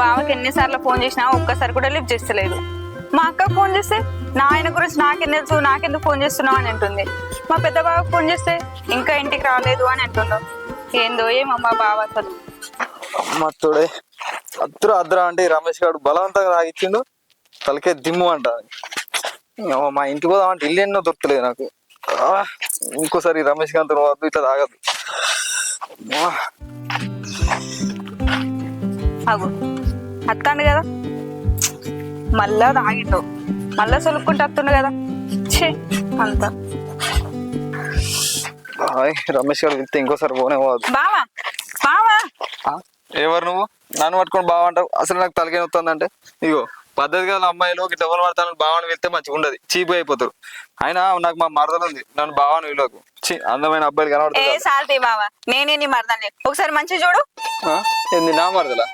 బావకి ఎన్నిసార్లు ఫోన్ చేసినా ఒక్కసారి కూడా లిఫ్ట్ చేస్తలేదు. మా అక్కకు ఫోన్ చేస్తే నా ఆయన గురించి నాకేం తెలుసు, నాకెందుకు ఫోన్ చేస్తున్నావు అని అంటుంది. మా పెద్ద బావకు ఫోన్ చేస్తే ఇంకా ఇంటికి రాలేదు అని అంటున్నావు. ఏందో ఏమో మా బావ అసలు. అమ్మతుడే అద్దురా అంటే ఈ రమేష్ గారు బలవంతంగా తాగిచ్చిండు. తలకే దిమ్ము అంట. మా ఇంటికి పోదాం అంటే ఇల్లు ఎన్నో దొరకలేదు నాకు. ఇంకోసారి ఈ రమేష్ గారితో వద్దు, ఇట్లా తాగదు. అగు అత్తాండు కదా, మళ్ళా తాగిండు, మళ్ళా సొలుక్కుంటూ వస్తుండు కదా. ఛే అంత రమేష్ గారు వెళ్తే ఇంకోసారి పోనే పోదు. బావా బావా ఎవరు నువ్వు? నన్ను పట్టుకొని బావ అంటావు? అసలు నాకు తలకే వస్తుందంటే ఇగో పద్ధతి కదా అమ్మాయిలు ఇట్లా ఎవరు పడతాను బావని వెళ్తే మంచిగా ఉండదు, చీపు అయిపోతారు. అయినా నాకు మా మరదలు ఉంది, నన్ను బావని వీళ్ళకు అందమైన అబ్బాయిలు కనబడుతుంది. సాల్తీ బావా, నేనే నీ మరదలే, ఒకసారి మంచిగా చూడు. ఏంది నా మరదలా?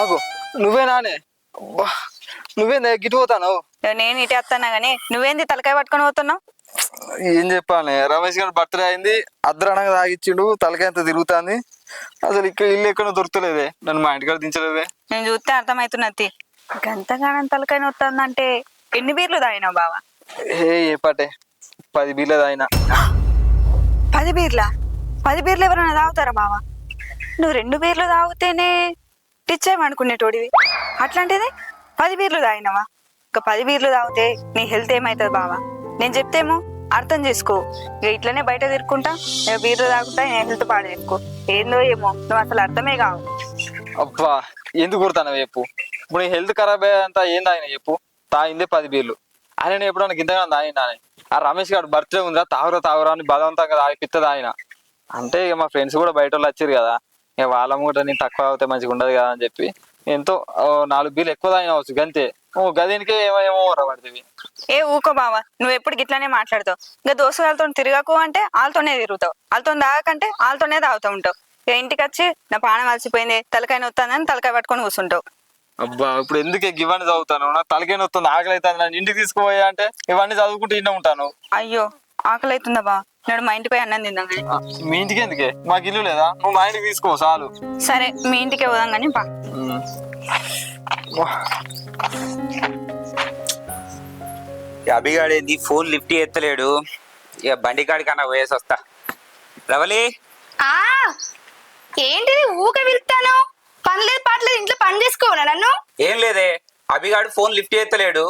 ఆగు, నువ్వే నానే? నువ్వేంది గిట్టు పోతాను? నేను ఇటే వస్తానా గానీ నువ్వేంది తలకాయ పట్టుకొని పోతున్నావు? ఏం చెప్పాలి, రమేష్ గారి బర్త్డే అయింది, అద్దరణంగా తాగిచ్చిండు, తలకాయ అంత తిరుగుతుంది. అసలు ఇక్కడ ఇల్లు ఎక్కడ దొరుకుతలేదే, నన్ను మా ఇంటికాడ దించలేదే. నేను చూస్తే అర్థమవుతున్నది, గంతగానం తలకాయ వస్తుందంటే ఎన్ని బీర్లు తాగినావు బావా? ఏ పాటే 10 బీర్లు తాగినా. 10 బీర్లా? 10 బీర్లు ఎవరైనా తాగుతారా బావా? నువ్వు 2 బీర్లు తాగితేనే టిచ్ అయ్యమనుకునేటోడివి, అట్లాంటిది 10 బీర్లు తాగినావా? ఒక 10 బీర్లు తాగితే నీ హెల్త్ ఏమవుతుంది బావా? నేను చెప్తేమో అర్థం చేసుకో. ఇక ఇట్లనే బయట తిరుక్కుంటా, ఇక బీర్లు తాగుతా, నేను హెల్త్ పాడు చేసుకో. ఏందో ఏమో నువ్వు అసలు అర్థమే కావు. అబ్బా ఎందుకు కుడతాను చెప్పు? ఇప్పుడు నీ హెల్త్ ఖరాబ్ అయ్యేంత ఏం తాగినా చెప్పు? తాగిందే 10 బీర్లు. ఆయన ఎప్పుడన్నా గింతగా తాగినా? ఆ రమేష్ గారు బర్త్డే ఉందా, తాగురా అని బలవంతంగా తాగిపిస్తుంది ఆయన. అంటే ఇక మా ఫ్రెండ్స్ కూడా బయట వాళ్ళు వచ్చారు కదా, ఇక వాళ్ళ కూడా నేను తక్కువ అవుతే మంచిగా ఉండదు కదా అని చెప్పి ఎంతో 4 బీర్లు ఎక్కువ తాగినవచ్చు గంతే. గదినికే ఏమో పడుతుంది. ఏ ఊకో బావా, నువ్వు ఎప్పుడు గిట్లనే మాట్లాడతావు. ఇంకా దోస్తులతో తిరగకు అంటే వాళ్ళతోనే తిరుగుతావు, వాళ్ళతో తాగకంటే వాళ్ళతోనే తాగుతూ ఉంటావు. ఇక ఇంటికి వచ్చి నా పానం అలసిపోయింది, తలకాయ నొత్తానని తలకాయ పట్టుకొని కూర్చుంటావు. అబ్బా ఇప్పుడు ఎందుకే ఇవన్నీ చదువుతాను? నాకు తలకాయ నొస్తుంది, ఆకలి అవుతుంది, నన్ను ఇంటికి తీసుకుపోయా అంటే ఇవన్నీ చదువుకుంటూ ఇంట్లో ఉంటాను. అయ్యో ఆకలి అవుతుందా బా? నేను మా ఇంటిపై అన్నం తిందాం కానీ. మీ ఇంటికి ఎందుకే? మాకు ఇల్లు లేదా? నువ్వు మా ఇంటికి తీసుకో చాలు. సరే మీ ఇంటికే పోదాం కానీ బా. అభిగాడేంది ఫోన్ లిఫ్ట్ ఎత్తలేడు, ఇక బండి కాడికి అన్న పోయేసి వస్తా. రవలి ఏంటిది ఊక వెళ్తాను? పనిలేదు పాటలేదు, ఇంట్లో పని చేసుకోవనా నన్ను? ఏం లేదే, అభిగాడు ఫోన్ లిఫ్ట్ ఎత్తలేడు,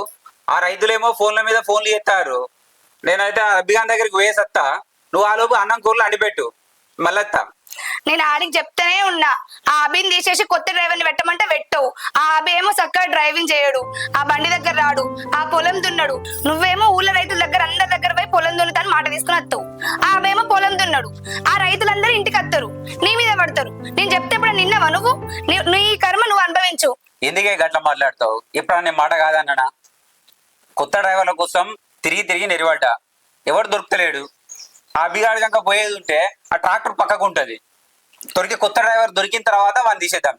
ఆ రైతులేమో ఫోన్ల మీద ఫోన్లు ఎత్తారు. నేనైతే అభిగాని దగ్గరికి పోయేసి వస్తా, నువ్వు ఆలోపు అన్నం కూరలు అండిపెట్టు, మళ్ళీ వస్తా. నేను ఆడికి చెప్తానే ఉన్నా, ఆ అభిని తీసేసి కొత్త డ్రైవర్ని పెట్టమంటే పెట్టవు. ఆ అభి ఏమో చక్కగా డ్రైవింగ్ చేయడు, ఆ బండి దగ్గర రాడు, ఆ పొలం దున్నాడు. నువ్వేమో ఊళ్ళో రైతుల దగ్గర అందరి దగ్గర పోయి పొలం దున్నుతాను మాట తీసుకుని వస్తావు. ఆ అభేమో పొలం దున్నాడు, ఆ రైతులందరూ ఇంటికి వస్తారు, నీ మీద పడతారు. నేను చెప్తే ఇప్పుడు నిన్నవా నువ్వు? నీ కర్మ నువ్వు అనుభవించు. ఎందుకే గట్లా మాట్లాడతావు? ఇప్పుడు నేను మాట కాదన్నానా? కొత్త డ్రైవర్ల కోసం తిరిగి తిరిగి నెరివడ్డా, ఎవరు దొరుకుతలేడు. ఆ అభిగాడి కనుక పోయేది ఉంటే ఆ ట్రాక్టర్ పక్కకు ఉంటది, కొత్త డ్రైవర్ దొరికిన తర్వాత వాడిని తీసేద్దాం.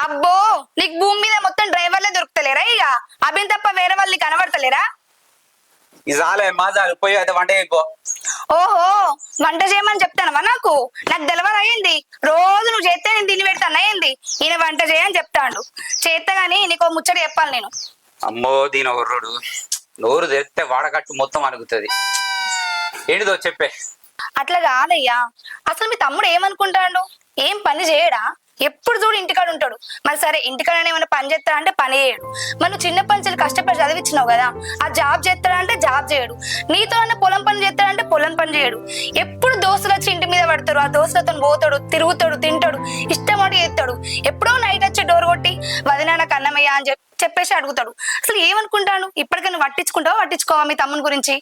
అబ్బో నీకు భూమి మీద మొత్తం డ్రైవర్లే దొరుకుతలేరా? ఇక అభిని తప్ప వేరే వాళ్ళు కనబడతలేరా? ఇది చాలే మాజాలు, పోయి అయితే వంట అయిపో. ఓహో వంట చేయమని చెప్తానవా? నాకు తెలవదు అయ్యింది. రోజు నువ్వు చేస్తే నేను తిని పెడతాను అయ్యింది. ఈయన వంట చేయని చెప్తాడు, చేస్తా గానీ నీకు ముచ్చట చెప్పాలి నేను. అమ్మో దీని ఒర్రుడు, నోరు తెరిస్తే వాడకట్టు మొత్తం అనుకుతుంది. ఏంటిదో చెప్పే. అట్లా కాదయ్యా, అసలు మీ తమ్ముడు ఏమనుకుంటాడు? ఏం పని చేయడా? ఎప్పుడు చూడు ఇంటికాడ ఉంటాడు. మరి సరే ఇంటికాడ ఏమైనా పని చేస్తాడా అంటే పని చేయడు. మరి నువ్వు చిన్న పని కష్టపడి చదివించినావు కదా, ఆ జాబ్ చేస్తాడా అంటే జాబ్ చేయడు. నీతో అన్న పొలం పని చేస్తాడంటే పొలం పని చేయడు. ఎప్పుడు దోస్తులు వచ్చి ఇంటి మీద పడతారు, ఆ దోస్తులతో పోతాడు, తిరుగుతాడు, తింటాడు, ఇష్టం అడిగి చేస్తాడు. ఎప్పుడో నైట్ వచ్చి డోర్ కొట్టి వదినానకు అన్నమయ్యా అని చెప్పేసి అడుగుతాడు. అసలు ఏమనుకుంటాను? ఇప్పటికైనా పట్టించుకుంటావా పట్టించుకోవా మీ తమ్ముని గురించి?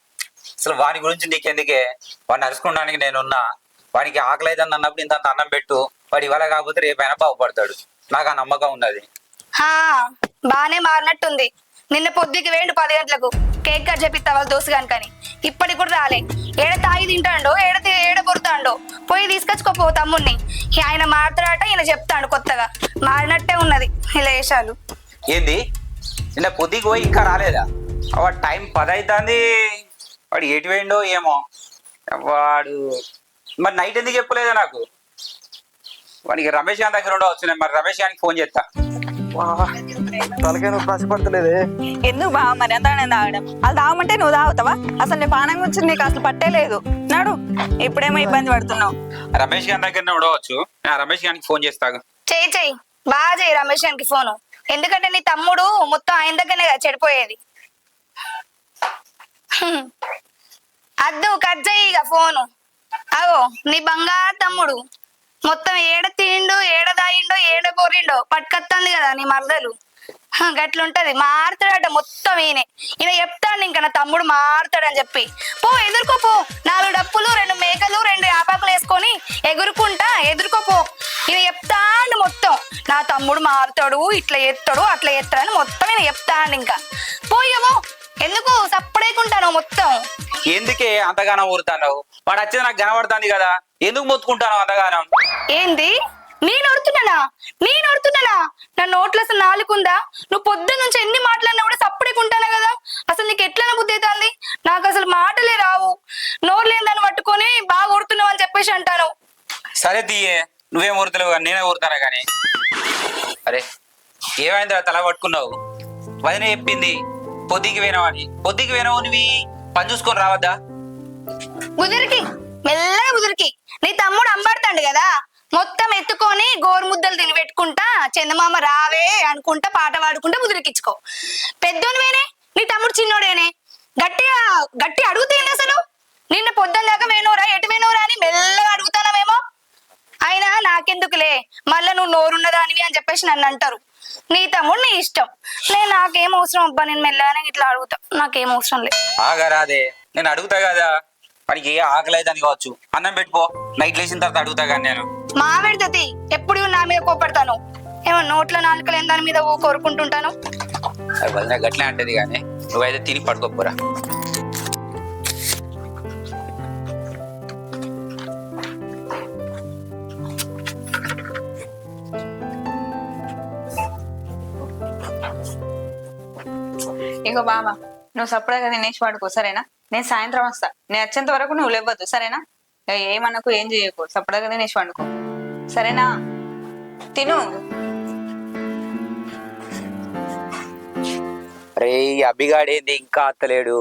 అసలు వాని గురించి నీకెందుకే? వాడిని అరుచుకోవడానికి నేనున్నా. వాడికి ఆకలి అయితే అన్నప్పుడు ఇంత అన్నం పెట్టు, వాడు ఇవాళ కాకపోతే రేపైనా బాగుపడతాడు, నాకు ఆ నమ్మకం ఉన్నది. బానే మారినట్టుంది. నిన్న పొద్దుకి వేయండు 10 గంటలకు కేక్ కట్ చెప్పిస్తా వాళ్ళ దోస్తు కనుకని. ఇప్పటికి కూడా రాలే. ఏడ తాగి తింటాడో ఏడ పొరుతాడో, పోయి తీసుకొచ్చుకోపో తమ్ముడిని. ఆయన మాట్లాడట, ఈయన చెప్తాడు కొత్తగా. మారినట్టే ఉన్నది ఇలా వేషాలు. ఏంది నిన్న పొద్దుకి పోయి ఇంకా రాలేదా? వాడు టైం 10 అవుతుంది, వాడు ఎటు వేయండో ఏమో. వాడు మరి నైట్ ఎందుకు చెప్పలేదా నాకు? వానికి రమేష్ గారి దగ్గర ఉండవచ్చు. నేను మరి రమేష్ గారికి ఫోన్ చేస్తా. తలకాయ నొప్పి పడతలేదే. ఎందుకు బావ మరి ఎంత తాగడం? అది తాగమంటే నువ్వు తాగుతావా? అసలు నీ పానం గురించి నీకు అసలు పట్టేలేదు. నాడు ఇప్పుడేమో ఇబ్బంది పడుతున్నావు. రమేష్ గారి దగ్గర ఉండవచ్చు. నేను రమేష్ గారికి ఫోన్ చేస్తాను. చెయ్యి బాగా చెయ్యి రమేష్ గారికి ఫోను. ఎందుకంటే నీ తమ్ముడు మొత్తం ఆయన దగ్గరనే కదా చెడిపోయేది. అద్దు కట్ చెయ్యి ఇక ఫోను. అగో నీ బంగారు తమ్ముడు మొత్తం ఏడ తిండు, ఏడ దాయిండో, ఏడ పోరిండో పట్టుకొస్తుంది కదా నీ మరదలు. గట్లుంటది. మారుతాడట మొత్తం ఈయన చెప్తాడు. ఇంకా నా తమ్ముడు మారుతాడని చెప్పి పో ఎదుర్కోపో. 4 డప్పులు 2 మేకలు 2 ఆపాకులు వేసుకొని ఎదుర్కోపో. ఈయన చెప్తాడు మొత్తం. నా తమ్ముడు మారుతాడు, ఇట్లా ఎత్తాడు, అట్లా ఎత్తాడు అని మొత్తం ఈయన చెప్తాడు. ఇంకా పోయేమో ఎందుకు సప్పుడేకుంటాను మొత్తం. ఎందుకే అంతగానం ఊరుతాను? వాడు వచ్చేది నాకు కనబడుతుంది కదా, ఎందుకు మొత్తుకుంటాను అంతగానం? ఏంది నేను ఒడుతున్నానా? నా నోట్లో అసలు నాలుగుందా? నువ్వు పొద్దున్న నుంచి ఎన్ని మాట్లాడినా కూడా సప్పుడేకుంటానా కదా. అసలు నీకు ఎట్లా బుద్ధి అవుతుంది? నాకు అసలు మాటలే రావు. నోరు లేని దాన్ని పట్టుకొని బాగా ఊడుతున్నావు అని చెప్పేసి అంటాను. సరే తీయే, నువ్వేం ఊరుతలేవు కానీ నేనే ఊరుతానా కానీ. అరే ఏమైందిరా తల పట్టుకున్నావు? వదిన చెప్పింది పొద్దుకి పోయినావని. పొద్దుకి పోయినావు నువ్వు పని చూసుకొని రావద్దా? మెల్లగా కుదిరికి నీ తమ్ముడు అంబడతాడు కదా, మొత్తం ఎత్తుకొని గోరు ముద్దలు తిని పెట్టుకుంటా చందమామ రావే అనుకుంటా పాట పాడుకుంటా ముదిరికిచ్చుకో. పెద్దోనివేనే, నీ తమ్ముడు చిన్నోడేనే. గట్టి అడుగుతుంది అసలు. నిన్న పొద్దున్న దాకా వేణోరా ఎటు వేణోరా అని మెల్లగా అడుగుతానమేమో. అయినా నాకెందుకులే, మళ్ళా నువ్వు నోరున్నదానివి అని చెప్పేసి నన్ను అంటారు. నీ తమ్ముడు నీ ఇష్టం. నాకేం అవసరం అబ్బా, నేను మెల్లగానే ఇట్లా అడుగుతా. నాకేం అవసరం లేదు. ఆగరాదే, నేను అడుగుతా కదా. వాడికి ఏ ఆకలి అయితే కావచ్చు, అన్నం పెట్టుకో. నైట్ లేచిన తర్వాత అడుగుతా కానీ నేను. మా పెడతది ఎప్పుడు నా మీద కోపడతాను. ఏమో నోట్ల నాలుకలేని దాని మీద కోరుకుంటుంటాను. అది వదిన గట్లే అంటది కానీ నువ్వైతే తిని పడుకోపోరా. ఇగో బావ, నువ్వు సప్పుడుగా తినేసి పడుకో సరేనా? నేను సాయంత్రం వస్తా. నేను వచ్చేంత వరకు నువ్వు లేవద్దు సరేనా? ఏమనకు, ఏం చేయకు, సప్పుడుగా తినేసి పండుకో సరేనా? తిను. అరే అభిగాడేంది ఇంకా అత్తలేడు?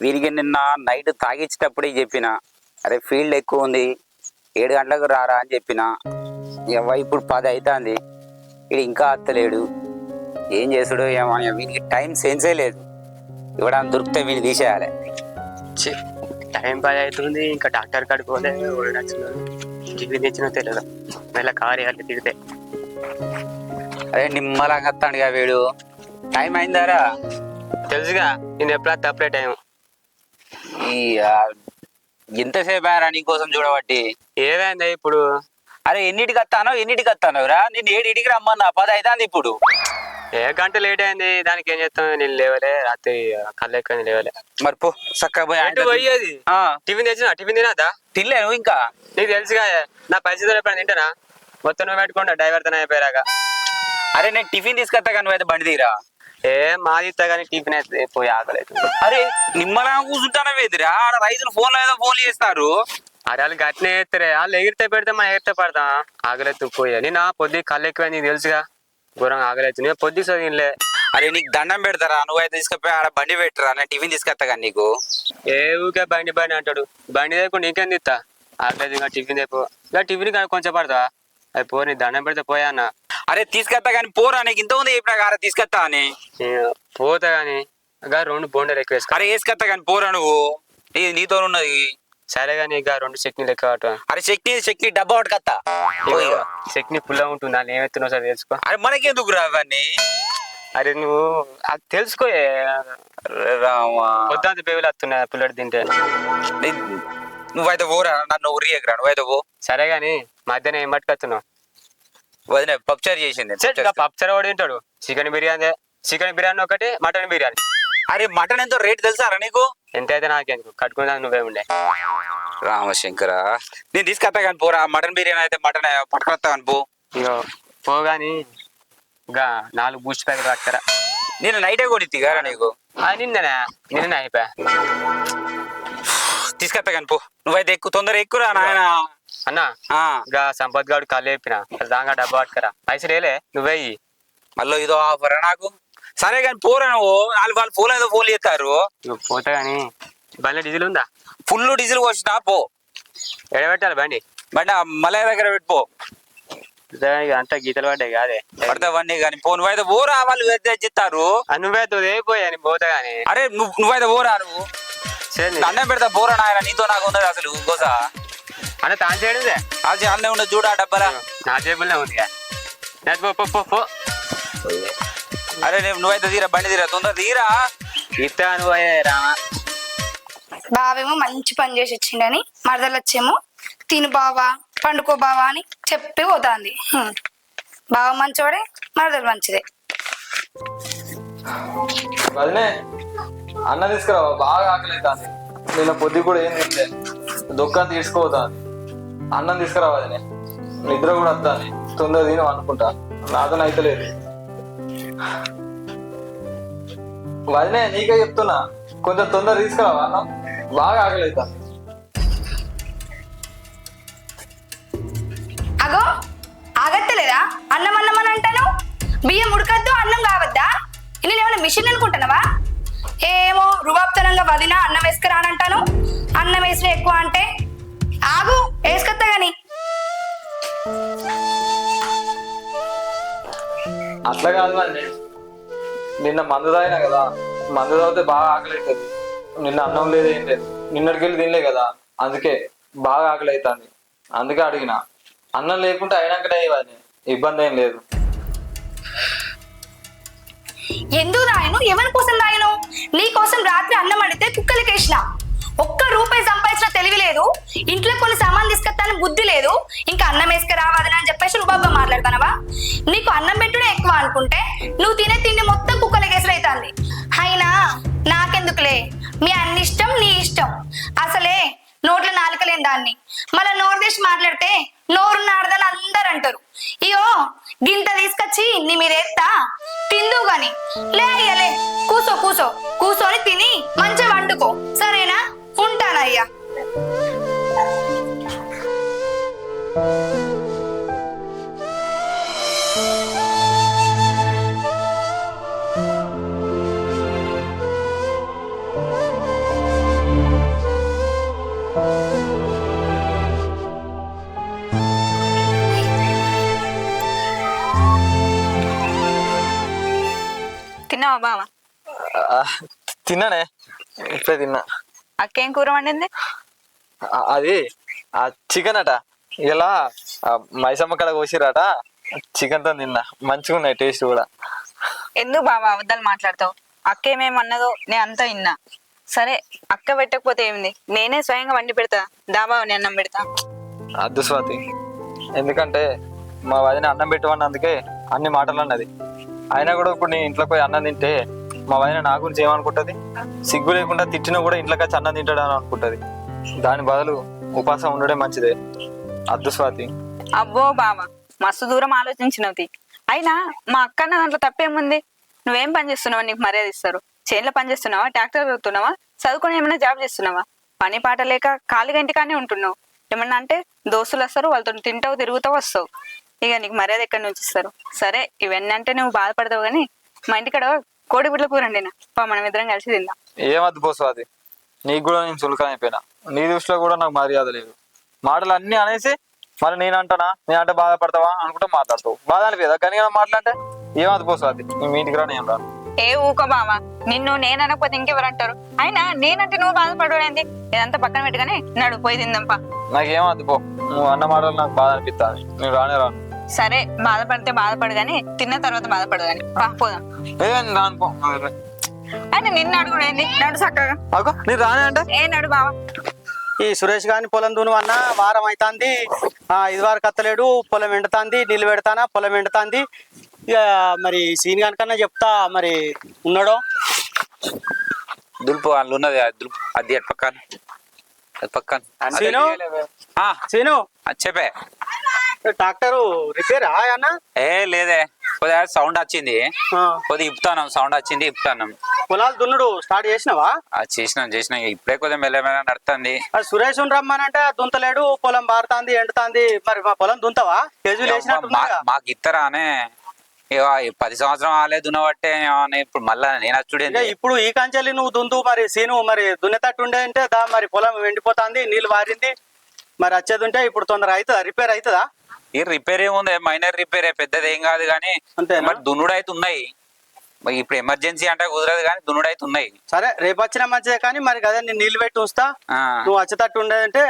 వీరికి నిన్న నైట్ తాగించేటప్పుడే చెప్పిన, అరే ఫీల్డ్ ఎక్కువ ఉంది 7 గంటలకు రారా అని చెప్పిన. ఇప్పుడు 10 అవుతుంది, ఇది ఇంకా అత్తలేడు. ఏం చేసాడు ఏమో, వీనికి టైం సెన్సే లేదు. ఇవ్వడానికి దొరికితే వీళ్ళు తీసేయాలి. టైం 10 అవుతుంది, ఇంకా డాక్టర్ కాడికి పోలే. వచ్చినాడు టిఫిన్ తెచ్చినా తెలియదు. మళ్ళీ కారు అట్లా తిరిగితే అరే నిమ్మలంగా వస్తాడుగా వీడు. టైం అయిందారా? తెలుసుగా, నేను ఎప్పుడా తప్పలే టైం. ఈ ఎంతసేపు అయ్యారా నీకోసం చూడబట్టి? ఏదైందా ఇప్పుడు? అరే ఎన్నిటికి వస్తానో రా. నేను 7కి రమ్మన్నా, 10 అవుతుంది ఇప్పుడు. ఏ గంట లేట్ అయింది, దానికి ఏం చేస్తాను? నేను లేవలే, రాత్రి కళ్ళు ఎక్కువ లేవలే. మరి పో చక్కగా పోయేది. టిఫిన్ తెచ్చినా? టిఫిన్ తినాదా? తినలేను ఇంకా. నీకు తెలుసుగా, నా పరిస్థితులు ఎప్పుడైనా తింటానా? మొత్తం నువ్వు పెట్టుకుంటా డ్రైవర్ తన అయిపోయాక. అరే నేను టిఫిన్ తీసుకొస్తా కానీ నువ్వు అయితే బండి తీరా. మాది ఇస్తా కానీ టిఫిన్ అయితే పోయి ఆకలేదు. అరే నిమ్మలా కూర్చుంటానా వేదిరా? ఆడ రైతులు ఫోన్లో ఏదో ఫోన్లు చేస్తారు. అరే వాళ్ళు గట్టినే ఎత్తారే, వాళ్ళు ఎగిరితే పెడితే మనం ఎగిరితే పడతాం. ఆకలేదు పోయా. నేను పొద్దు కళ్ళు ఎక్కువ నీకు తెలుసుగా, ఘోరంగా ఆకలేదు. నేను పొద్దు చదివినలే. అరే నీకు దండం పెడతారా? నువ్వైతే తీసుకుపోయి ఆడ బండి పెట్టరా, నేను టిఫిన్ తీసుకొస్తా కానీ నీకు. ఏ ఊకే బండి అంటాడు. బండి దగ్గర నీకేం తిస్తా? ఆకలేదు ఇంకా టిఫిన్ తెపో. ఇంకా టిఫిన్ కానీ కొంచెం పడతా. అది పో, నీ దండం పెడితే పోయా అన్న. అరే తీసుకొస్తా కానీ పోరా, నీకు ఇంతకుముందు చెప్పినా కారా తీసుకొస్తా అని. పోతా కానీ ఇక 2 బోండాలు ఎక్కువ వేసుకో. అరే వేసుకొస్తా కానీ పోరా నువ్వు, ఇది నీతో ఉన్నది. సరే కానీ ఇక 2 చట్నీలు ఎక్కువ. అరే చట్నీ డబ్బా పట్టుకొస్తా. చట్నీ పుల్ల ఉంటుంది, దాన్ని ఏమెత్తున్నావు సార్ తెలుసుకో. అరే మనకెందుకు రా అవన్నీ? అరే నువ్వు అది తెలుసుకో. పొద్దుంత బేవులు వస్తున్నాయి పుల్లడి తింటే. నువ్వైతే పోరా, నన్ను ఉరియకురా. నువ్వైతే పో. సరే గాని మధ్యాహ్నం ఏం పట్టుకొస్తున్నావు? వదిన పప్చారు చేసింది. పప్చర్ కూడా తింటాడు. చికెన్ బిర్యానీ ఒకటి, మటన్ బిర్యానీ. అరే మటన్ ఎంతో రేట్ తెలుసారా నీకు? ఎంత అయితే నాకెందుకు, కట్టుకున్నా నువ్వే ఉండే. రామశంకర, నేను తీసుకొస్తా కానీ పోరా. మటన్ బిర్యానీ అయితే మటన్ పట్టుకొస్తా కానీ పో. ఇగో పోగాని ఇంకా 4 బూస్ట్ ప్యాకెట్ పట్టుకరా. నేను నైటే కొనిత్తి గారా నీకు? నిన్న అయిపోయా. తీసుకొస్తా కానీ పో. నువ్వైతే తొందర ఎక్కురా నాయన. అన్న ఆ ఇంకా సంపత్ గారు కళ్ళు చెప్పిన దాంగా డబ్బా పట్టుకరా పైసలు వేలే నువ్వే ఇయ్యి. మళ్ళీ ఇదో ఆఫర్ నాకు. సరే కానీ పోరా నువ్వు, వాళ్ళు ఫోన్ ఏదో ఫోన్ చేస్తారు. నువ్వు పోతా కానీ బండి డీజిల్ ఉందా? ఫుల్ డీజిల్ వచ్చినా పో. ఎడబెట్టాలి బండి బండి మలయ దగ్గర పెట్టుకో. అంతా గీతలు పడ్డాయి కాదే పడితే బండి కానీ ఫోన్ అయితే పోరా, వాళ్ళు తెచ్చిస్తారు. నువ్వే తోదేపోయా నేను పోతా కానీ. అరే నువ్వైతే పోరా, నువ్వు సరే అన్నం పెడతా పోరా నాయన, నీతో నాకు ఉన్నది అసలు గోసా. అన్న తాను చేయడుదే అది అన్నం ఉండదు చూడ డబ్బరా. నా జేబుల్లో ఉంది పో. అరే నువ్వైతే తీరా, బండి తీరా, తొందర తీరా. ఇస్తా నువ్వు రామా. బావేమో మంచి పని చేసి ఇచ్చిండని మరదలు వచ్చేమో తిను బావా పండుకో బావా అని చెప్పి పోతాంది. బావ మంచోడే, మరదలు మంచిదే. వదినే అన్నం తీసుకురావా, బాగా ఆకలి అవుతుంది. నిన్న పొద్దు కూడా ఏం తింటే దొక్క తీసుకోపోతాను. అన్నం తీసుకురావా వదినే, నిద్ర కూడా వస్తాను. తొందర తిను అనుకుంటా, నాతో అయితే లేదు. వదినే నీకే చెప్తున్నా, కొంచెం తొందర తీసుకురావా అన్నం, బాగా ఆకలి అవుతుంది. అగో ఆగట్టలేదా? అన్నం అన్నం అని అంటాను. బియ్యం ఉడకద్దు అన్నం కావద్దా? నేను ఏమైనా మిషన్ అనుకుంటున్నావా? ఏమో రుబాబ్తనంగా వదినా అన్నం వేసుకురా అని అంటాను. అన్నం వేసిన ఎక్కువ అంటే ఆగు వేసుకొస్తా గాని. అట్లా కాదు అండి, నిన్న మందు తాగినా కదా, మందు తాగితే బాగా ఆకలి అవుతుంది. నిన్న అన్నం లేదు ఏం లేదు, నిన్నటికి వెళ్ళి తినలే కదా, అందుకే బాగా ఆకలి అవుతుంది. అందుకే అడిగిన. అన్నం లేకుంటే అయినాకనే ఇవ్వాలి, ఇబ్బంది ఏం లేదు. ఎందుకు రాయను? ఎవరి కోసం రాయను? నీ కోసం రాత్రి అన్నం అడిగితే కుక్కలకి వేసిన. ఒక్క రూపాయి సంపాదించిన తెలివి లేదు, ఇంట్లో కొన్ని సామాన్లు తీసుకొస్తాను బుద్ధి లేదు, ఇంకా అన్నం వేసుకు రావాదని అని చెప్పేసి రుబాబ్గా మాట్లాడతానవా? నీకు అన్నం పెట్టుడే ఎక్కువ అనుకుంటే నువ్వు తినే తిండి మొత్తం కుక్కలకి వేసలు అవుతుంది. అయినా నాకెందుకులే, మీ అన్ని ఇష్టం నీ ఇష్టం. అసలే నోట్లో నాలుకలేని దాన్ని, మళ్ళీ నోరు తీసి మాట్లాడితే నోరున్న ఆడదని అందరు అంటారు. ఇయో గింత తీసుకొచ్చి నీ మీద ఎత్తా తిందు గాని. లే అయ్యలే, కూసోని తిని మంచిగా వండుకో, సరేనా? ఉంటానయ్యా. తిన్నావా బావ? తిన్నానే, ఇప్పుడే తిన్నా. అక్కేం కూర వండింది? అది ఆ చికెన్ అట, ఇలా మైసమ్మ కడ కోసిరట, చికెన్ తో తిన్నా. మంచిగా ఉన్నాయి టేస్ట్ కూడా. ఎందుకు బావా అబద్ధాలు మాట్లాడతావు? అక్క ఏమేమన్నదో నేను అంతా విన్నా. సరే అక్క పెట్టకపోతే ఏమింది, నేనే స్వయంగా వండి పెడతా. దాబా నేను అన్నం పెడతా. అద్దు స్వాతి, ఎందుకంటే మా వదిన అన్నం పెట్టమన్నందుకే అన్ని మాటలు అన్నది. అయినా కూడా ఇప్పుడు నీ ఇంట్లోకి పోయి అన్నం తింటే మా వదిన నా గురించి ఏమనుకుంటుంది? సిగ్గు లేకుండా తిట్టినా కూడా ఇంట్లోకి వచ్చి అన్నం తింటాడు అని అనుకుంటుంది. దాని బదులు ఉపాసం ఉండడే మంచిదే. అద్దు స్వాతి. అబ్బో బావ, మస్తు దూరం ఆలోచించినవి. అయినా మా అక్క అన్న దాంట్లో తప్పేముంది? నువ్వేం పని చేస్తున్నావా? నీకు మర్యాద ఇస్తారు. చేనులో పని చేస్తున్నావా? ట్రాక్టర్ చదువుతున్నావా? చదువుకొని ఏమైనా జాబ్ చేస్తున్నావా? పని పాట లేక ఖాళీగా ఇంటికానే ఉంటున్నావు. ఏమన్నా అంటే దోస్తులు వస్తారు, వాళ్ళతో తింటావు, తిరుగుతావు, వస్తావు. ఇక నీకు మర్యాద ఎక్కడి నుంచి ఇస్తారు? సరే ఇవన్నీ అంటే నువ్వు బాధపడతావు కానీ మా ఇంటికాడ కోడి గుడ్ల కూర అండి. మనం ఇద్దరం కలిసి తిందాం. ఏమద్దు పో స్వాతి, నీకు కూడా నేను చులకన అయిపోయినా. నీ దృష్టిలో కూడా నాకు మర్యాద లేదు. మాటలు అన్ని అనేసి మరి నేనంటానా, నేనంటే బాధపడతావా అనుకుంటే మాట్లాడతావు. బాధ అనిపిదా కానీ మాట్లాడితే? ఏమద్దు పో స్వాతి, మీ ఇంటికి రాను, ఏం రాను. ఏ ఊకో బావా, నిన్ను నేను అనకపోతే ఇంకెవరు అంటారు? అయినా నేనంటే నువ్వు బాధపడేది ఇదంతా పక్కన పెట్టుగానే నడు పోయి తిందాంపా. నాకేమద్దు పో, నువ్వు అన్న మాటలు నాకు బాధ అనిపిస్తుంది. నేను రానే రాను. సరే బాధపడితే బాధపడు గాని తిన్న తర్వాత బాధపడదు కానీ పోదాం. రాను పో. అయినా నిన్ను అడుగుడేంది? నడు చక్కగా. అగో నేను రానే అంటే ఏ నడు బావా. ఈ సురేష్ గాని పొలం దును అన్న వారం అవుతుంది. ఇది వారు కత్తలేడు, పొలం ఎండుతాంది, నీళ్ళు పెడతానా, పొలం ఎండుతాంది. ఇక మరి సీన్ కనుకన్నా చెప్తా, మరి ఉన్నాడో దులుపు వాళ్ళు ఉన్నది, దులుపు అది అటు పక్కన పక్కన. సీను సీను చెప్పే. ట్రాక్టరు రిపేరా అన్న? ఏ లేదే, కొద్దిగా సౌండ్ వచ్చింది, ఆ, కొద్దిగా ఇప్పుతాను, సౌండ్ వచ్చింది ఇప్పుతాను. పొలాలు దున్నుడు స్టార్ట్ చేసినావా? చేసినా ఇప్పుడే కొద్దిగా మెల్లమెల్ల నడుతుంది. అది సురేష్ రమ్మనంటే దుంతలేడు, పొలం బారుతాంది ఎండుతాంది. మరి మా పొలం దుంతవా? కేజీలు వేసినట్టున్నాగా. మాకు ఇత్తరా అనే ఇక 10 సంవత్సరం ఆలే దున్నబట్టే ఇప్పుడు మళ్ళా నేను ఇక వచ్చుడేంది. ఇప్పుడు ఈ కంచెలి నువ్వు దుంతు మరి సీను మరి దున్నేటట్టు ఉండే అంటే మరి పొలం ఎండిపోతాంది, నీళ్ళు వారింది. మరి వచ్చేది ఉంటే ఇప్పుడు తొందర అవుతుందా? రిపేర్ అవుతుందా? ఈ రిపేర్ ఏముంది, మైనర్ రిపేరే, పెద్దది ఏం కాదు. కానీ అంతేనా? మరి దున్నుడు అయితే ఉన్నాయి. మరి ఇప్పుడు ఎమర్జెన్సీ అంటే కుదరదు, కానీ దున్నుడు అయితే ఉన్నాయి. సరే రేపు వచ్చినా మంచిదే, కానీ మరి కదా నేను నీళ్ళు పెట్టి ఉంచుతా. ఆ, నువ్వు వచ్చేటట్టు ఉండేదంటే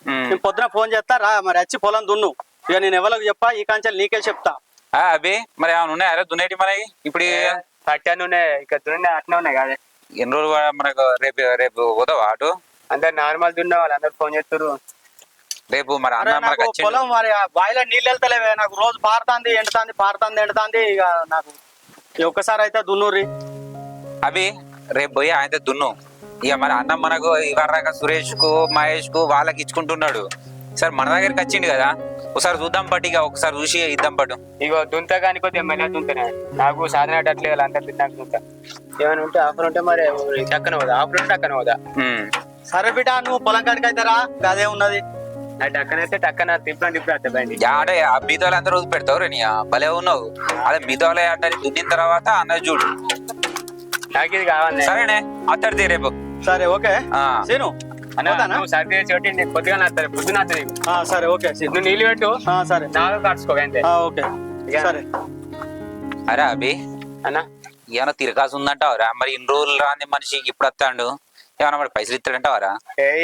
ఉమ్. నేను పొద్దున ఫోన్ చేస్తా రా, మరి వచ్చి పొలం దున్ను. ఇక నేను ఎవరికి చెప్పా, ఈ కంచెలు నీకే చెప్తా. అభి మరి ఏమైనా ఉన్నాయా దున్నేటి మనకి ఇప్పుడు? పట్టాను ఉన్నాయి, ఇక్కడ దున్నే అట్నే ఉన్నాయి కదా. ఎన్ని రోజులు మనకు రేపు పోతావా అటు? అందరు నార్మల్ దున్న వాళ్ళు అందరు ఫోన్ చేస్తారు. రేపు మరి అరే అన్న మనకు నాకు వచ్చిండు. పొలం మరి బాయిలో నీళ్ళు వెళ్తలేవే, నాకు రోజు పారుతాంది ఎండుతాంది. ఇక నాకు ఈ ఒక్కసారి అయితే దున్నూరి. అభి రేపు పోయి ఆయన దున్ను. ఇక మరి అన్న మనకు ఇవరాక సురేష్ కు మహేష్ కు వాళ్ళకి ఇచ్చుకుంటున్నాడు. సరే మన దగ్గరికి వచ్చిండు కదా, ఒకసారి చూద్దాం పట్టు. ఇక ఒకసారి చూసి ఇద్దాం పట్టు. ఇగో దుంత కానీ కొద్దిగా ఎమ్మెల్యే దుంతనే నాకు సాధన అట్లే అంతా తిన్నాక దుంత. ఏమైనా ఉంటే ఆఫర్ ఉంటే మరి టక్కన పోదా, ఆఫర్ ఉంటే టక్కన పోదా. ఉమ్. సరే బిడ్డ, నువ్వు పొలం కాడికి అయితే రా, అదే ఉన్నది. నా టక్కన అయితే టక్కన తిప్పుడు వస్తా బండి. అంటే ఆ మిగతా వాళ్ళు అందరూ పెడతావు రే, నీ భలే ఉన్నావు. అదే మిగతా వాళ్ళే అంటే దున్నిన తర్వాత అన్న చూడు. నాకు ఇది కావాలి. సరేనే అత్తడితే రేపు. సరే ఓకే ఆ. సీను అన్న పోతానా? నువ్వు సర్ది చోటి నీకు కొద్దిగా నచ్చదు, పొద్దున నచ్చదు నీకు. సరే ఓకే సీను. నువ్వు నీళ్ళు పెట్టు, సరే నాలుగు కడుచుకో అంతే. ఓకే ఇక సరే. అరే అభి అన్న ఏమైనా తిరగాసు ఉందంటావరా? మరి ఇన్ని రోజులు రాని మనిషికి ఇప్పుడు వస్తాడు, ఏమన్నా మరి పైసలు ఇస్తాడంటావరా?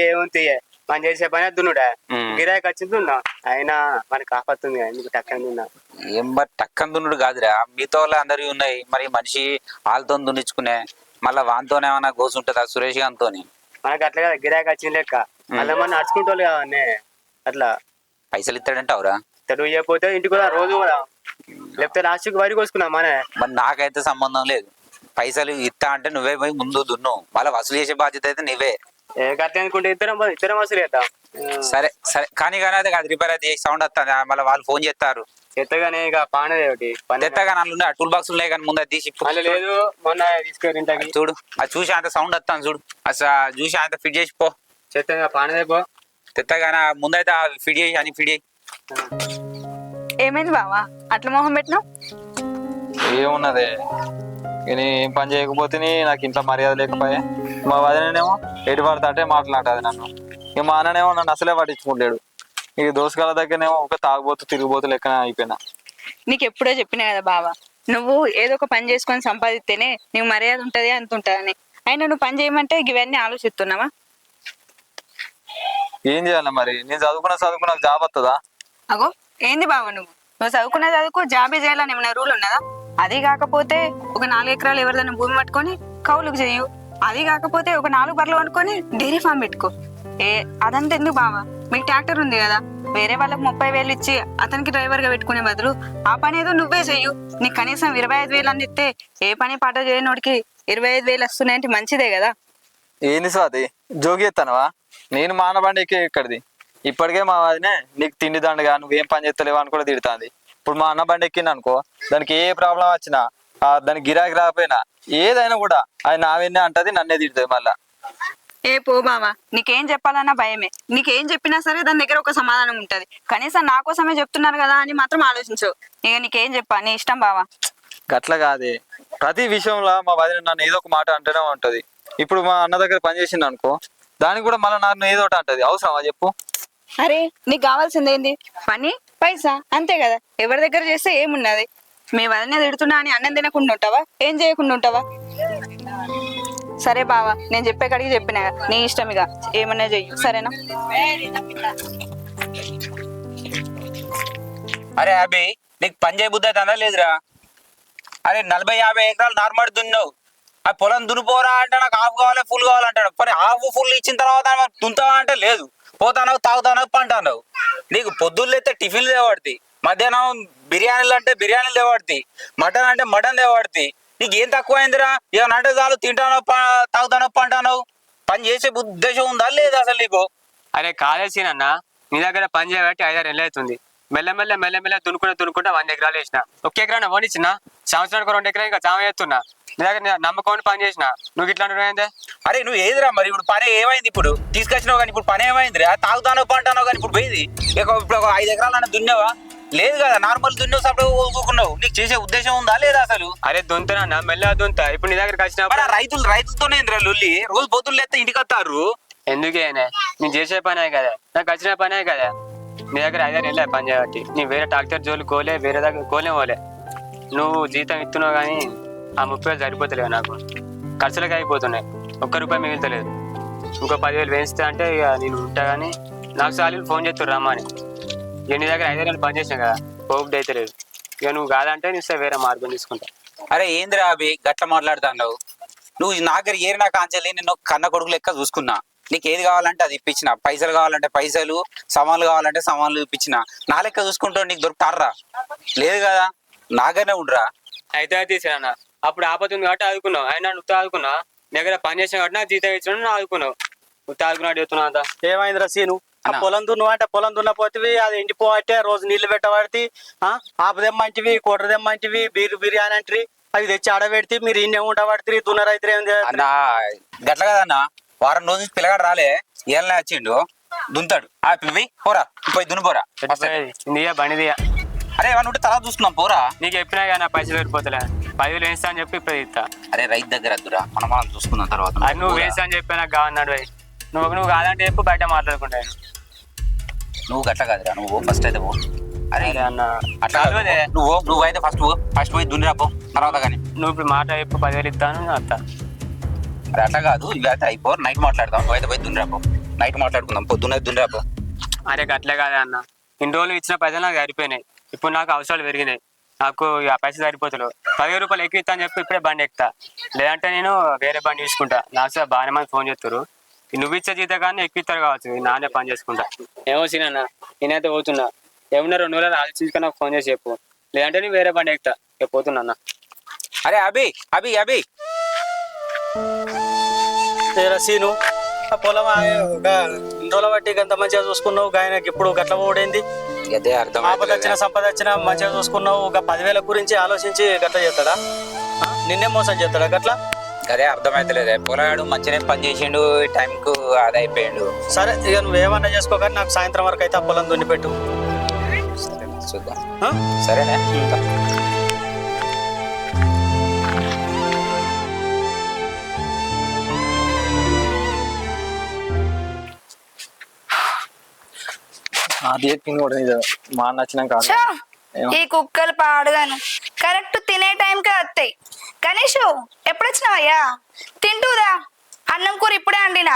ఏముంది మనం చేసే పని దున్నుడా. ఉమ్. గిరాకి వచ్చింది దున్నా, అయినా మనకి ఆపత్తుంది కదా, ఎందుకు టక్కన దున్నా. ఏం మరి టక్కన దున్నుడు కాదురా, మిగతా వాళ్ళు అందరివి ఉన్నాయి. మరి మనిషి వాళ్ళతో దున్నించుకునే మళ్ళీ వానితోనే ఏమన్నా గోసు ఉంటుందా సురేష్ గారితో? మనకి అట్లా కదా గిరాకి వచ్చింది లెక్క. మళ్ళీ మనం నడుచుకుంటోళ్ళు కావన్నీ అట్లా. పైసలు ఇస్తాడంటావురా? తెలుగు చేయకపోతే ఇంటికి కూడా రోజు కూడా, లేకపోతే లాస్ట్కి వరి కోసుకున్నాం మనే. మరి నాకైతే సంబంధం లేదు. పైసలు ఇస్తా అంటే నువ్వే పోయి ముందు దున్ను, మళ్ళీ వసూలు చేసే బాధ్యత అయితే నువ్వే. కట్ట అనుకుంటే ఇద్దరం వసూలు చేద్దాం. సరే సరే కానీ అదే కాదు, రిపేర్ అయితే సౌండ్ వస్తుంది, మళ్ళీ వాళ్ళు ఫోన్ చేస్తారు. చెత్తగానే ఇక పానది ఒకటి పని తెత్తగా నన్ను ఉన్నాయి, టూల్ బాక్స్ ఉన్నాయి కానీ ముందు అది తీసి మళ్ళీ లేదు. మొన్న తీసుకెళ్ళి ఇంటికి చూడు, అది చూసి అంత సౌండ్ వస్తాను చూడు, అసలు చూసి అంత ఫిట్ చేసి పో. చెత్త పానదే పో. తెత్తగానే ముందైతే ఫిట్ చేసి అని ఫిట్ చేయి. ఏమైంది బావా అట్లా మొహం పెట్టినావు? ఏమున్నదే, నేను ఏం పని చేయకపోతే నాకు ఇంట్లో మర్యాద లేకపోయా. మా వదినేమో ఎటు పడితే అంటే మాట్లాడుతుంది నన్ను. ఇక మా అన్ననేమో నన్ను అసలే పట్టించుకుంటాడు. ఇక దోసగాల దగ్గరనేమో ఒక తాగుబోతు తిరిగిపోతు లెక్కన అయిపోయినా. నీకు ఎప్పుడో చెప్పినా కదా బావా, నువ్వు ఏదో ఒక పని చేసుకొని సంపాదిస్తేనే నీకు మర్యాద ఉంటది అంత ఉంటదని. అయినా నువ్వు పని చేయమంటే ఇవన్నీ ఆలోచిస్తున్నావా? ఏం చేయాలి మరి, నేను చదువుకున్న జాబ్ వస్తుందా? అగో ఏంది బావ, నువ్వు చదువుకునే చదువుకు జాబే చేయాలని ఏమైనా రూల్ ఉన్నదా? అది కాకపోతే ఒక 4 ఎకరాలు ఎవరిదైనా భూమి పట్టుకొని కౌలుకు చేయు. అది కాకపోతే ఒక 4 బర్రెలు పట్టుకొని డైరీ ఫామ్ పెట్టుకో. అదంతా ఎందుకు బావా, మీకు ట్రాక్టర్ ఉంది కదా, వేరే వాళ్ళకి 30,000 ఇచ్చి అతనికి డ్రైవర్ గా పెట్టుకునే బదులు ఆ పని ఏదో నువ్వే చెయ్యు. నీకు కనీసం 25,000 అని ఇస్తే ఏ పని పాట చేయనోడికి 25,000 వస్తున్నాయంటే మంచిదే కదా. ఏంది స్వాతి జోగి ఎత్తానవా? నేను మానబండి ఎక్కడిది. ఇప్పటికే మా వదినే నీకు తిండి దండగా నువ్వేం పని చేస్తలేవా అని కూడా తిడుతుంది. ఇప్పుడు మా అన్న బండి ఎక్కింది అనుకో, దానికి ఏ ప్రాబ్లం వచ్చినా దానికి గిరాకీ రాకపోయినా ఏదైనా కూడా అది నావెన్నే అంటది, నన్నే తిడుతుంది మళ్ళా. పో బావా, నీకేం చెప్పాలన్నా భయమే. నీకేం చెప్పినా సరే దాని దగ్గర ఒక సమాధానం ఉంటది. కనీసం నా కోసమే చెప్తున్నారు కదా అని మాత్రం ఆలోచించు. ఇక నీకేం చెప్పా, నీ ఇష్టం బావా. గట్ల కాదే, ప్రతి విషయంలో మా వదిన నన్ను ఏదో ఒక మాట అంటూనే ఉంటది. ఇప్పుడు మా అన్న దగ్గర పని చేసింది అనుకో, దానికి కూడా మళ్ళీ నన్ను ఏదో ఒకటి అంటది. అవసరమా చెప్పు? అరే నీకు కావాల్సింది ఏంది? పని పైసా అంతే కదా. ఎవరి దగ్గర చేస్తే ఏమున్నది? మీ వదిన తిడుతున్నా అని అన్నం తినకుండా ఉంటావా, ఏం చేయకుండా ఉంటావా? సరే బావా, నేను చెప్పే కాడికి చెప్పినా, నీ ఇష్టం, ఇక ఏమన్నా చెయ్యు, సరేనా? అరే అభి నీకు పని చేయబుద్ధి అయితే అనలేదురా? అరే 40-50 ఎకరాలు నార్మల్ దున్నావు, ఆ పొలం దున్నిపోరా అంటే నాకు హాఫ్ కావాలి ఫుల్ కావాలంటాడు. మరి హాఫ్ ఫుల్ ఇచ్చిన తర్వాత దున్తావా అంటే లేదు, పోతానవు తాగుతానవు పంటానవు. నీకు పొద్దున్న అయితే టిఫిన్లు తేవాడుతాయి, మధ్యాహ్నం బిర్యానీలు అంటే బిర్యానీలు తేవాడుతాయి, మటన్ అంటే మటన్ తేవాడుతాయి. నీకు ఏం తక్కువ అయిందిరా? ఏమన్నా అంటే చాలు తింటానో తాగుతానో పంటానవు. పని చేసే ఉద్దేశం ఉందా లేదా అసలు నీకు? అరే కాలేసీనన్న నీ దగ్గర పని చేయబట్టి 5-6 నెలలు అవుతుంది. మెల్లమెల్ల దున్నుకుంటా 100 ఎకరాలు వేసిన. 1 ఎకరా ఓనిచ్చిన, సంవత్సరానికి 2 ఎకరాలు ఇంకా జామ చేస్తున్నా. నీ దగ్గర నమ్మకం పని చేసిన, నువ్వు ఇట్లా అంటున్నావు. అరే నువ్వు ఏదిరా మరి ఇప్పుడు పని ఏమైంది? ఇప్పుడు తీసుకొచ్చినావు కానీ ఇప్పుడు పని ఏమైంది రా? తాగుతానో పంటానో కానీ ఇప్పుడు పోయింది. ఇప్పుడు ఒక 5 ఎకరాలన్నా దున్నావా? లేదు కదా, నార్మల్ దున్నావు సప్పుడు ఊరుకున్నావు. నీకు చేసే ఉద్దేశం ఉందా లేదా అసలు? అరే దున్నుతున్నా, మెల్లగా దున్నుతా. ఇప్పుడు నీ దగ్గరికి మరి వచ్చిన ఆ రైతులతోనే ఇంద్రా లొల్లి. రోజు పొద్దున్న ఎత్తే ఇంటికి వస్తారు. ఎందుకేనే, నేను చేసే పనే కదా, నాకు వచ్చిన పనే కదా. నీ దగ్గర 5 నెలలు పని చేయబట్టి నీ వేరే ట్రాక్టర్ జోలు కోలే, వేరే దగ్గర కోలే. నువ్వు జీతం ఇస్తున్నావు కానీ ఆ 30,000 సరిపోతలేవు నాకు. ఖర్చులకి అయిపోతున్నాయి, ₹1 మిగులుతలేదు. ఇంకో 10,000 వేయిస్తా అంటే ఇక నేను ఉంటా. కానీ నాకు సార్లు ఫోన్ చేస్తారు రమ్మని. ఇక నీ దగ్గర 5 నెలలు పని చేసినా కదా, పోపుడు అయితే లేదు. ఇక నువ్వు కాదంటే నీ వేరే మార్గం తీసుకుంటా. అరే ఏందిరా అవి గట్ల మాట్లాడుతున్నావు? నువ్వు నా దగ్గర ఏరినా కాంచెల్లి నిన్ను కన్న కొడుకు లెక్క చూసుకున్నా. నీకు ఏది కావాలంటే అది ఇప్పించిన, పైసలు కావాలంటే పైసలు, సామాన్లు కావాలంటే సామాన్లు ఇప్పించిన. నా లెక్క చూసుకుంటూ నీకు దొరుకుతారా? లేదు కదా, నాగానే ఉండరా. అయితే తీసాను. అప్పుడు ఆపతుంది కాబట్టి ఆదుకున్నావు. అయినా నువ్వు ఆదుకున్నా, నీ దగ్గర పని చేసిన కాబట్టి నాకు జీతం ఇచ్చిన నువ్వు ఆదుకున్నావు. నువ్వు ఆదుకున్నాడు చెప్తున్నావు అంతా. ఏమైందిరా సీను? ఆ పొలం దున్ను అంటే పొలం దున్నపోతివి, అది ఎండిపోవట్టే, రోజు నీళ్లు పెట్టబడితే ఆపదెమ్మంటివి, కూటదెమ్మంటివి, బిర్యానీ అంటివి, అవి తెచ్చి ఆడబెడితే మీరు ఇన్నే ఉండబడితే దున్న రైతులు ఏం అన్నా గట్ల కదన్నా. వారం రోజు నుంచి పిల్లగాడు రాలే, ఏళ్ళనే వచ్చిండు దున్తాడు. ఆ పివి పోరా, పోయి దున్ను పోరా. ఇందియా బండిదియా. అరే ఏమన్నా ఉంటే తలా చూసుకున్నాం పోరా. నీకు చెప్పినా కానీ నా పైసలు సరిపోతలే, 10,000 వేస్తా అని చెప్పి ఇప్పుడు ఇస్తా. అరే రైతు దగ్గర వద్దురా, మనం చూసుకుందాం తర్వాత. అది నువ్వు వేస్తా అని చెప్పి నాకు కావన్నాడు. నువ్వు కాదంటే చెప్పు, బయట మాట్లాడుకుంటాను. నువ్వు గట్ల కాదురా, నువ్వు ఫస్ట్ అయితే పో. అరే అన్న అట్లా నువ్వు అయితే ఫస్ట్ పోయి దున్నిరా పో, తర్వాత కానీ. నువ్వు ఇప్పుడు మాట చెప్పు, 10,000 ఇస్తాను అత్త. అరే అట్లా కాదు, ఇవి అయితే అయిపో, నైట్ మాట్లాడదాం. నువ్వు అయితే పోయి దున్నిరా పో, నైట్ మాట్లాడుకుందాం. పొద్దున్న దున్నిరా పో. అరే అట్లే కాదే అన్న, ఇన్ని రోజులు ఇచ్చిన పైసలు నాకు సరిపోయినాయి. ఇప్పుడు నాకు అవసరాలు పెరిగినాయి, నాకు ఆ పైసలు సరిపోతలేవు. ₹10,000 ఎక్కువ ఇస్తా అని చెప్పి ఇప్పుడే బండి ఎక్కుతా, లేదంటే నేను వేరే బండి తీసుకుంటా. నాకు సార్ బాగానే మంది ఫోన్ చేస్తారు, నువ్వు ఇచ్చే జీతం కానీ ఎక్కువ ఇస్తారు కావచ్చు, నానే పని చేసుకుంటా. ఏమో సీనన్న, నేనైతే పోతున్నా. ఏమన్నా 2 రోజులు ఆలోచించుకొని నాకు ఫోన్ చేసి చెప్పు, లేదంటే నేను వేరే బండి ఎక్కుతా. రేపు పోతున్నా. అరే అభి అభి అభి సీను, ఆ పొలం ఇన్ని రోజుల బట్టి ఎంత మంచిగా చూసుకున్నావు, ఆయనకి ఇప్పుడు గట్ల ఓడైంది. అదే అర్థం. ఆపద వచ్చిన సంపద వచ్చినా మంచిగా చూసుకున్నావు. ఒక 10,000 గురించి ఆలోచించి గట్ల చేస్తాడా? నిన్నే మోసం చేస్తాడా గట్లా? అదే అర్థమైతలేదే. పొలగాడు మంచిగా పని చేసిండు, టైంకు అది అయిపోయాడు. సరే ఇక నువ్వేమన్నా చేసుకో, కానీ నాకు సాయంత్రం వరకు అయితే ఆ పొలం దున్ని పెట్టు. చూద్దాం. సరేనే. అది చెప్పింది కూడా నిజం. మా అన్న వచ్చినాక ఛా, ఈ కుక్కలు పాడుగాను కరెక్ట్ తినే టైంకే వస్తాయి. గణేష్ ఎప్పుడు వచ్చినావయ్యా? తింటూదా? అన్నం కూర ఇప్పుడే అండినా.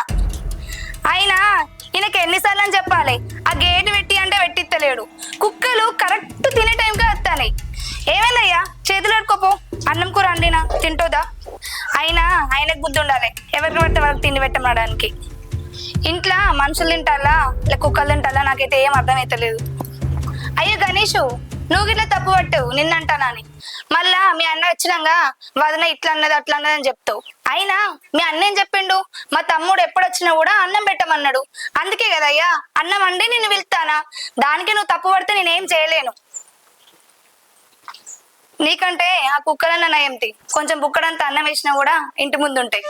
అయినా ఈయనకి ఎన్నిసార్లు అని చెప్పాలి, ఆ గేటు పెట్టి అంటే పెట్టిత్తలేడు. కుక్కలు కరెక్ట్ తినే టైంకే వస్తాయి. ఏమైందయ్యా, చేతులు పెట్టుకోపో, అన్నం కూర అండినా తింటూదా? అయినా ఆయనకు బుద్ధి ఉండాలి, ఎవరికి పడితే వాళ్ళకి తిండి పెట్టమనడానికి. ఇంట్లో మనుషులు తింటాలా లేక కుక్కలు తింటాలా నాకైతే ఏం అర్థమైతలేదు. అయ్యో గణేష్, నువ్వు ఇట్లా తప్పు పట్టావు నిన్నంటానని. మళ్ళా మీ అన్న వచ్చినాక వదిన ఇట్లా అన్నది అట్లా అన్నది అని చెప్తావు. అయినా మీ అన్న ఏం చెప్పిండు, మా తమ్ముడు ఎప్పుడు వచ్చినా కూడా అన్నం పెట్టమన్నాడు. అందుకే కదయ్యా అన్నం వండి నిన్ను పిలుస్తానా. దానికి నువ్వు తప్పు పడితే నేనేం చేయలేను. నీకంటే ఆ కుక్కలన్న నయంతి, కొంచెం బుక్కడంతా అన్నం వేసినా కూడా ఇంటి ముందు ఉంటాయి.